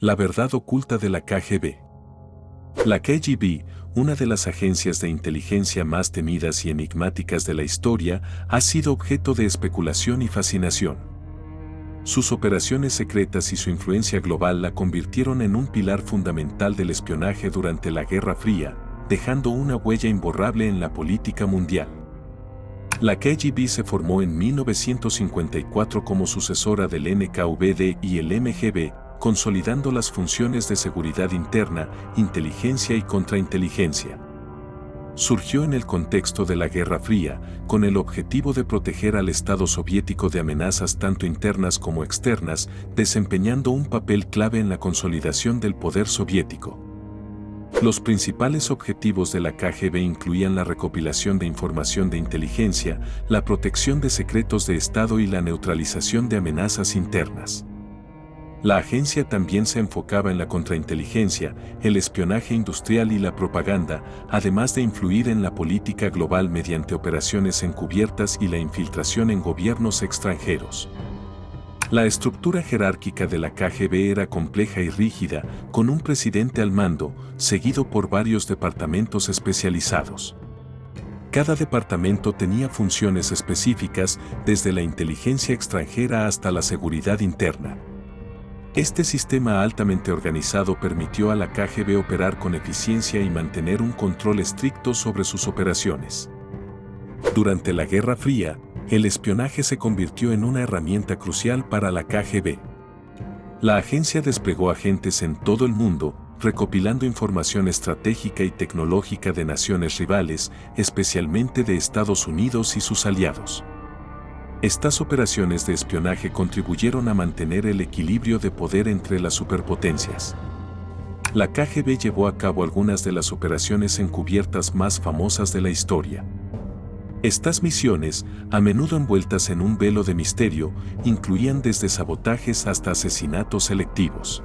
La verdad oculta de la KGB. La KGB, una de las agencias de inteligencia más temidas y enigmáticas de la historia, ha sido objeto de especulación y fascinación. Sus operaciones secretas y su influencia global la convirtieron en un pilar fundamental del espionaje durante la Guerra Fría, dejando una huella imborrable en la política mundial. La KGB se formó en 1954 como sucesora del NKVD y el MGB, consolidando las funciones de seguridad interna, inteligencia y contrainteligencia. Surgió en el contexto de la Guerra Fría, con el objetivo de proteger al Estado soviético de amenazas tanto internas como externas, desempeñando un papel clave en la consolidación del poder soviético. Los principales objetivos de la KGB incluían la recopilación de información de inteligencia, la protección de secretos de Estado y la neutralización de amenazas internas. La agencia también se enfocaba en la contrainteligencia, el espionaje industrial y la propaganda, además de influir en la política global mediante operaciones encubiertas y la infiltración en gobiernos extranjeros. La estructura jerárquica de la KGB era compleja y rígida, con un presidente al mando, seguido por varios departamentos especializados. Cada departamento tenía funciones específicas, desde la inteligencia extranjera hasta la seguridad interna. Este sistema altamente organizado permitió a la KGB operar con eficiencia y mantener un control estricto sobre sus operaciones. Durante la Guerra Fría, el espionaje se convirtió en una herramienta crucial para la KGB. La agencia desplegó agentes en todo el mundo, recopilando información estratégica y tecnológica de naciones rivales, especialmente de Estados Unidos y sus aliados. Estas operaciones de espionaje contribuyeron a mantener el equilibrio de poder entre las superpotencias. La KGB llevó a cabo algunas de las operaciones encubiertas más famosas de la historia. Estas misiones, a menudo envueltas en un velo de misterio, incluían desde sabotajes hasta asesinatos selectivos.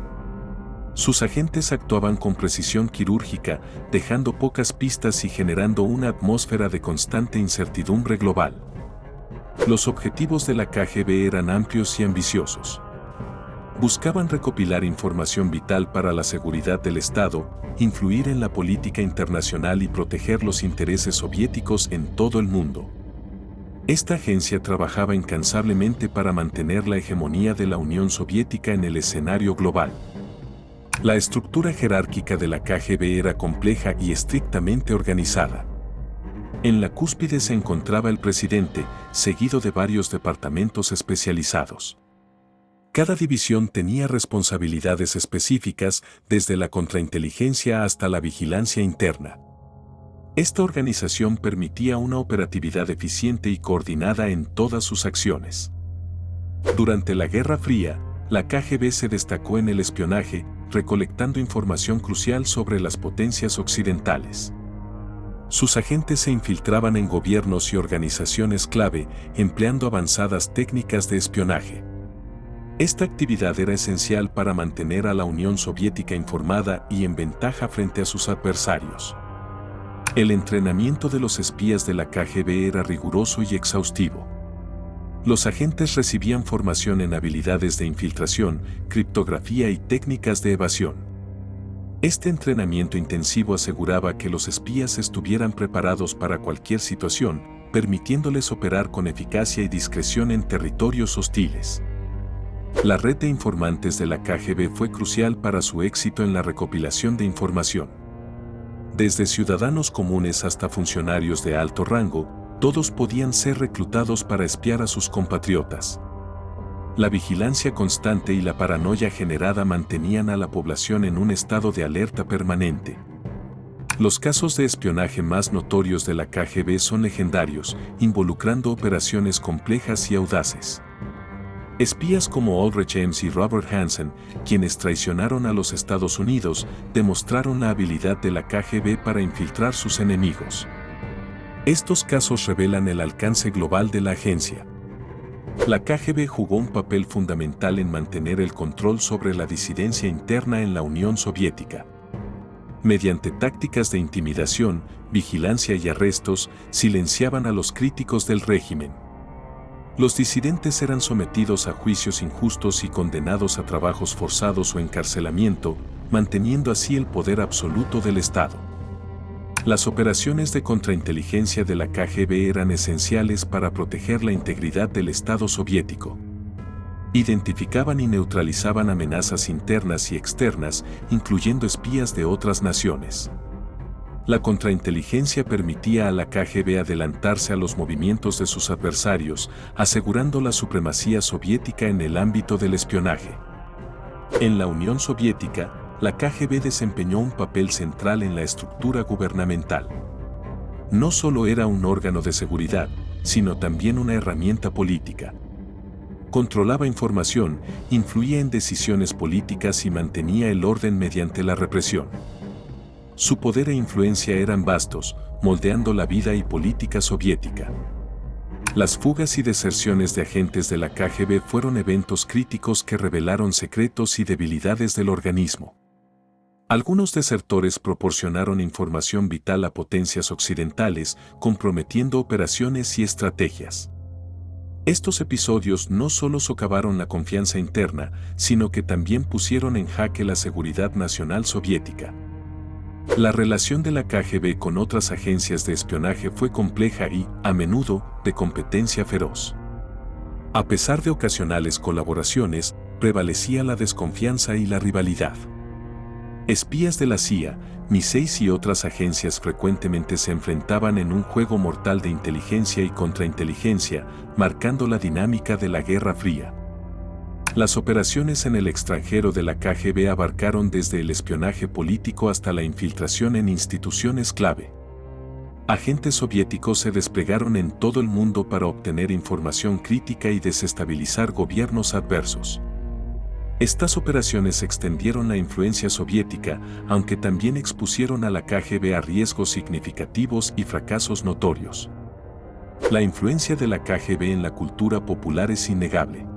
Sus agentes actuaban con precisión quirúrgica, dejando pocas pistas y generando una atmósfera de constante incertidumbre global. Los objetivos de la KGB eran amplios y ambiciosos. Buscaban recopilar información vital para la seguridad del Estado, influir en la política internacional y proteger los intereses soviéticos en todo el mundo. Esta agencia trabajaba incansablemente para mantener la hegemonía de la Unión Soviética en el escenario global. La estructura jerárquica de la KGB era compleja y estrictamente organizada. En la cúspide se encontraba el presidente, seguido de varios departamentos especializados. Cada división tenía responsabilidades específicas, desde la contrainteligencia hasta la vigilancia interna. Esta organización permitía una operatividad eficiente y coordinada en todas sus acciones. Durante la Guerra Fría, la KGB se destacó en el espionaje, recolectando información crucial sobre las potencias occidentales. Sus agentes se infiltraban en gobiernos y organizaciones clave, empleando avanzadas técnicas de espionaje. Esta actividad era esencial para mantener a la Unión Soviética informada y en ventaja frente a sus adversarios. El entrenamiento de los espías de la KGB era riguroso y exhaustivo. Los agentes recibían formación en habilidades de infiltración, criptografía y técnicas de evasión. Este entrenamiento intensivo aseguraba que los espías estuvieran preparados para cualquier situación, permitiéndoles operar con eficacia y discreción en territorios hostiles. La red de informantes de la KGB fue crucial para su éxito en la recopilación de información. Desde ciudadanos comunes hasta funcionarios de alto rango, todos podían ser reclutados para espiar a sus compatriotas. La vigilancia constante y la paranoia generada mantenían a la población en un estado de alerta permanente. Los casos de espionaje más notorios de la KGB son legendarios, involucrando operaciones complejas y audaces. Espías como Ulrich Ames y Robert Hansen, quienes traicionaron a los Estados Unidos, demostraron la habilidad de la KGB para infiltrar sus enemigos. Estos casos revelan el alcance global de la agencia. La KGB jugó un papel fundamental en mantener el control sobre la disidencia interna en la Unión Soviética. Mediante tácticas de intimidación, vigilancia y arrestos, silenciaban a los críticos del régimen. Los disidentes eran sometidos a juicios injustos y condenados a trabajos forzados o encarcelamiento, manteniendo así el poder absoluto del Estado. Las operaciones de contrainteligencia de la KGB eran esenciales para proteger la integridad del Estado soviético. Identificaban y neutralizaban amenazas internas y externas, incluyendo espías de otras naciones. La contrainteligencia permitía a la KGB adelantarse a los movimientos de sus adversarios, asegurando la supremacía soviética en el ámbito del espionaje. En la Unión Soviética, la KGB desempeñó un papel central en la estructura gubernamental. No solo era un órgano de seguridad, sino también una herramienta política. Controlaba información, influía en decisiones políticas y mantenía el orden mediante la represión. Su poder e influencia eran vastos, moldeando la vida y política soviética. Las fugas y deserciones de agentes de la KGB fueron eventos críticos que revelaron secretos y debilidades del organismo. Algunos desertores proporcionaron información vital a potencias occidentales, comprometiendo operaciones y estrategias. Estos episodios no solo socavaron la confianza interna, sino que también pusieron en jaque la seguridad nacional soviética. La relación de la KGB con otras agencias de espionaje fue compleja y, a menudo, de competencia feroz. A pesar de ocasionales colaboraciones, prevalecía la desconfianza y la rivalidad. Espías de la CIA, MI6 y otras agencias frecuentemente se enfrentaban en un juego mortal de inteligencia y contrainteligencia, marcando la dinámica de la Guerra Fría. Las operaciones en el extranjero de la KGB abarcaron desde el espionaje político hasta la infiltración en instituciones clave. Agentes soviéticos se desplegaron en todo el mundo para obtener información crítica y desestabilizar gobiernos adversos. Estas operaciones extendieron la influencia soviética, aunque también expusieron a la KGB a riesgos significativos y fracasos notorios. La influencia de la KGB en la cultura popular es innegable.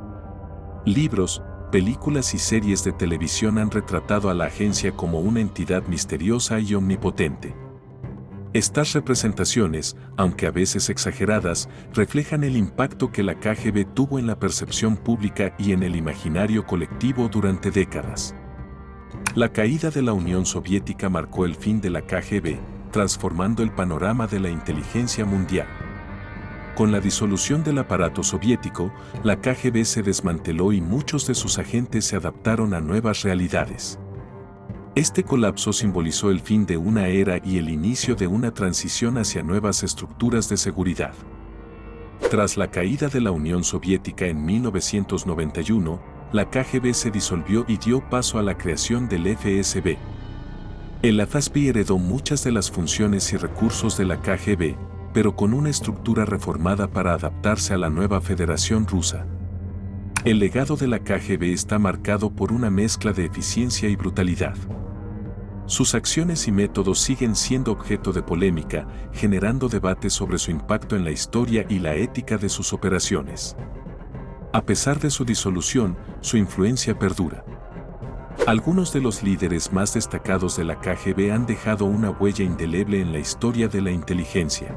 Libros, películas y series de televisión han retratado a la agencia como una entidad misteriosa y omnipotente. Estas representaciones, aunque a veces exageradas, reflejan el impacto que la KGB tuvo en la percepción pública y en el imaginario colectivo durante décadas. La caída de la Unión Soviética marcó el fin de la KGB, transformando el panorama de la inteligencia mundial. Con la disolución del aparato soviético, la KGB se desmanteló y muchos de sus agentes se adaptaron a nuevas realidades. Este colapso simbolizó el fin de una era y el inicio de una transición hacia nuevas estructuras de seguridad. Tras la caída de la Unión Soviética en 1991, la KGB se disolvió y dio paso a la creación del FSB. El FSB heredó muchas de las funciones y recursos de la KGB, pero con una estructura reformada para adaptarse a la nueva Federación Rusa. El legado de la KGB está marcado por una mezcla de eficiencia y brutalidad. Sus acciones y métodos siguen siendo objeto de polémica, generando debates sobre su impacto en la historia y la ética de sus operaciones. A pesar de su disolución, su influencia perdura. Algunos de los líderes más destacados de la KGB han dejado una huella indeleble en la historia de la inteligencia.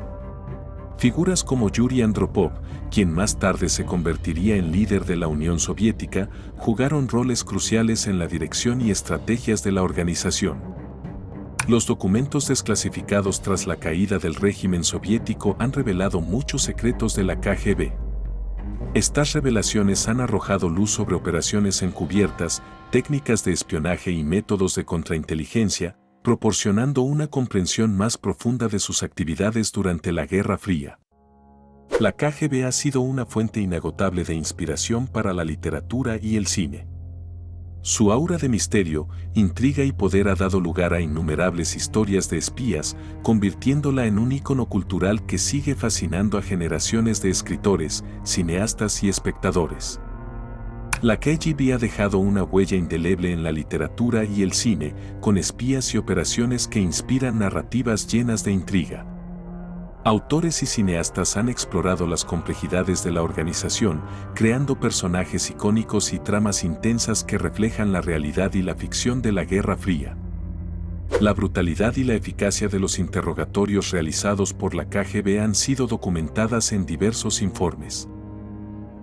Figuras como Yuri Andropov, quien más tarde se convertiría en líder de la Unión Soviética, jugaron roles cruciales en la dirección y estrategias de la organización. Los documentos desclasificados tras la caída del régimen soviético han revelado muchos secretos de la KGB. Estas revelaciones han arrojado luz sobre operaciones encubiertas, técnicas de espionaje y métodos de contrainteligencia, proporcionando una comprensión más profunda de sus actividades durante la Guerra Fría. La KGB ha sido una fuente inagotable de inspiración para la literatura y el cine. Su aura de misterio, intriga y poder ha dado lugar a innumerables historias de espías, convirtiéndola en un ícono cultural que sigue fascinando a generaciones de escritores, cineastas y espectadores. La KGB ha dejado una huella indeleble en la literatura y el cine, con espías y operaciones que inspiran narrativas llenas de intriga. Autores y cineastas han explorado las complejidades de la organización, creando personajes icónicos y tramas intensas que reflejan la realidad y la ficción de la Guerra Fría. La brutalidad y la eficacia de los interrogatorios realizados por la KGB han sido documentadas en diversos informes.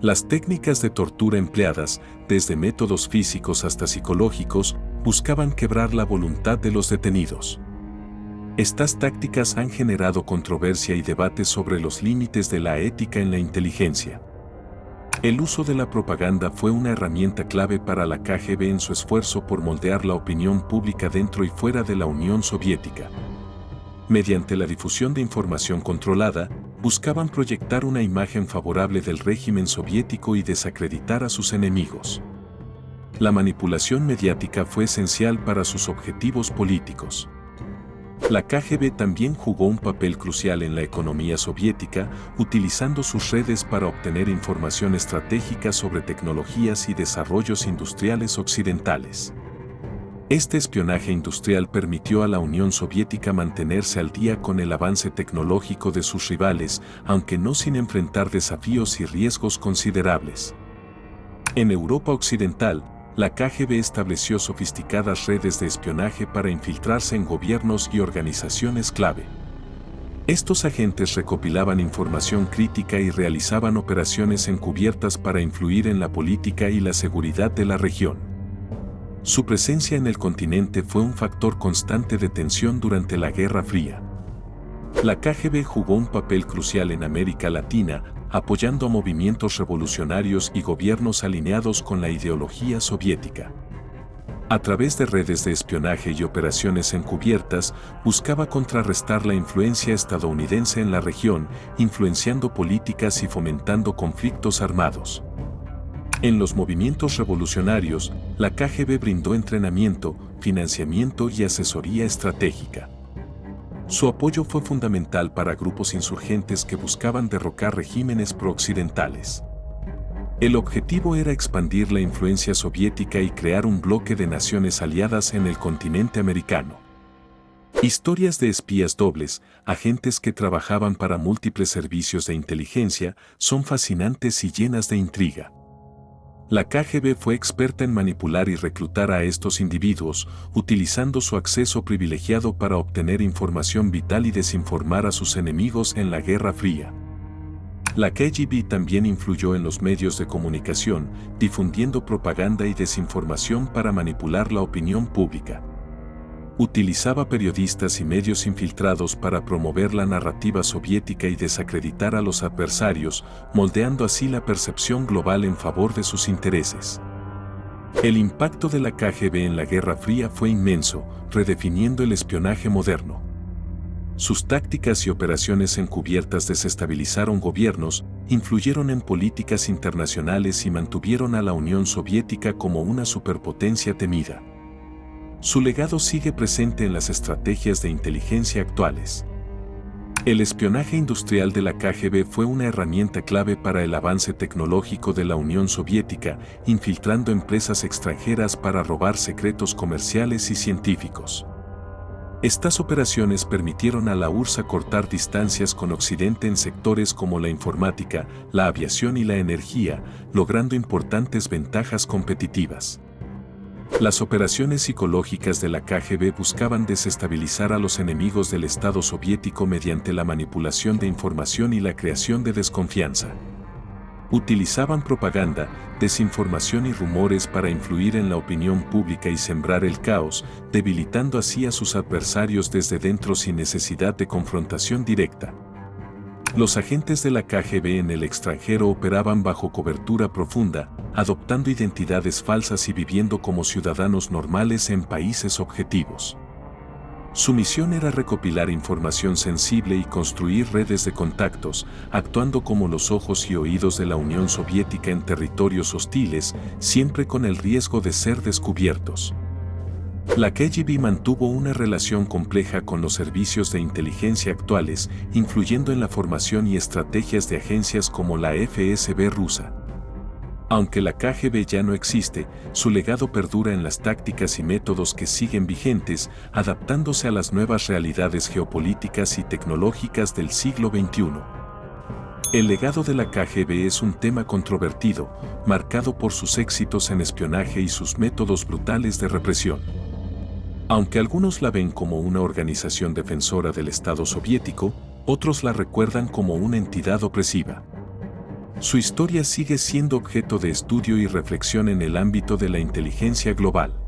Las técnicas de tortura empleadas, desde métodos físicos hasta psicológicos, buscaban quebrar la voluntad de los detenidos. Estas tácticas han generado controversia y debate sobre los límites de la ética en la inteligencia. El uso de la propaganda fue una herramienta clave para la KGB en su esfuerzo por moldear la opinión pública dentro y fuera de la Unión Soviética. Mediante la difusión de información controlada, buscaban proyectar una imagen favorable del régimen soviético y desacreditar a sus enemigos. La manipulación mediática fue esencial para sus objetivos políticos. La KGB también jugó un papel crucial en la economía soviética, utilizando sus redes para obtener información estratégica sobre tecnologías y desarrollos industriales occidentales. Este espionaje industrial permitió a la Unión Soviética mantenerse al día con el avance tecnológico de sus rivales, aunque no sin enfrentar desafíos y riesgos considerables. En Europa Occidental, la KGB estableció sofisticadas redes de espionaje para infiltrarse en gobiernos y organizaciones clave. Estos agentes recopilaban información crítica y realizaban operaciones encubiertas para influir en la política y la seguridad de la región. Su presencia en el continente fue un factor constante de tensión durante la Guerra Fría. La KGB jugó un papel crucial en América Latina, apoyando a movimientos revolucionarios y gobiernos alineados con la ideología soviética. A través de redes de espionaje y operaciones encubiertas, buscaba contrarrestar la influencia estadounidense en la región, influenciando políticas y fomentando conflictos armados. En los movimientos revolucionarios, la KGB brindó entrenamiento, financiamiento y asesoría estratégica. Su apoyo fue fundamental para grupos insurgentes que buscaban derrocar regímenes prooccidentales. El objetivo era expandir la influencia soviética y crear un bloque de naciones aliadas en el continente americano. Historias de espías dobles, agentes que trabajaban para múltiples servicios de inteligencia, son fascinantes y llenas de intriga. La KGB fue experta en manipular y reclutar a estos individuos, utilizando su acceso privilegiado para obtener información vital y desinformar a sus enemigos en la Guerra Fría. La KGB también influyó en los medios de comunicación, difundiendo propaganda y desinformación para manipular la opinión pública. Utilizaba periodistas y medios infiltrados para promover la narrativa soviética y desacreditar a los adversarios, moldeando así la percepción global en favor de sus intereses. El impacto de la KGB en la Guerra Fría fue inmenso, redefiniendo el espionaje moderno. Sus tácticas y operaciones encubiertas desestabilizaron gobiernos, influyeron en políticas internacionales y mantuvieron a la Unión Soviética como una superpotencia temida. Su legado sigue presente en las estrategias de inteligencia actuales. El espionaje industrial de la KGB fue una herramienta clave para el avance tecnológico de la Unión Soviética, infiltrando empresas extranjeras para robar secretos comerciales y científicos. Estas operaciones permitieron a la URSS acortar distancias con Occidente en sectores como la informática, la aviación y la energía, logrando importantes ventajas competitivas. Las operaciones psicológicas de la KGB buscaban desestabilizar a los enemigos del Estado soviético mediante la manipulación de información y la creación de desconfianza. Utilizaban propaganda, desinformación y rumores para influir en la opinión pública y sembrar el caos, debilitando así a sus adversarios desde dentro sin necesidad de confrontación directa. Los agentes de la KGB en el extranjero operaban bajo cobertura profunda, adoptando identidades falsas y viviendo como ciudadanos normales en países objetivos. Su misión era recopilar información sensible y construir redes de contactos, actuando como los ojos y oídos de la Unión Soviética en territorios hostiles, siempre con el riesgo de ser descubiertos. La KGB mantuvo una relación compleja con los servicios de inteligencia actuales, influyendo en la formación y estrategias de agencias como la FSB rusa. Aunque la KGB ya no existe, su legado perdura en las tácticas y métodos que siguen vigentes, adaptándose a las nuevas realidades geopolíticas y tecnológicas del siglo XXI. El legado de la KGB es un tema controvertido, marcado por sus éxitos en espionaje y sus métodos brutales de represión. Aunque algunos la ven como una organización defensora del Estado soviético, otros la recuerdan como una entidad opresiva. Su historia sigue siendo objeto de estudio y reflexión en el ámbito de la inteligencia global.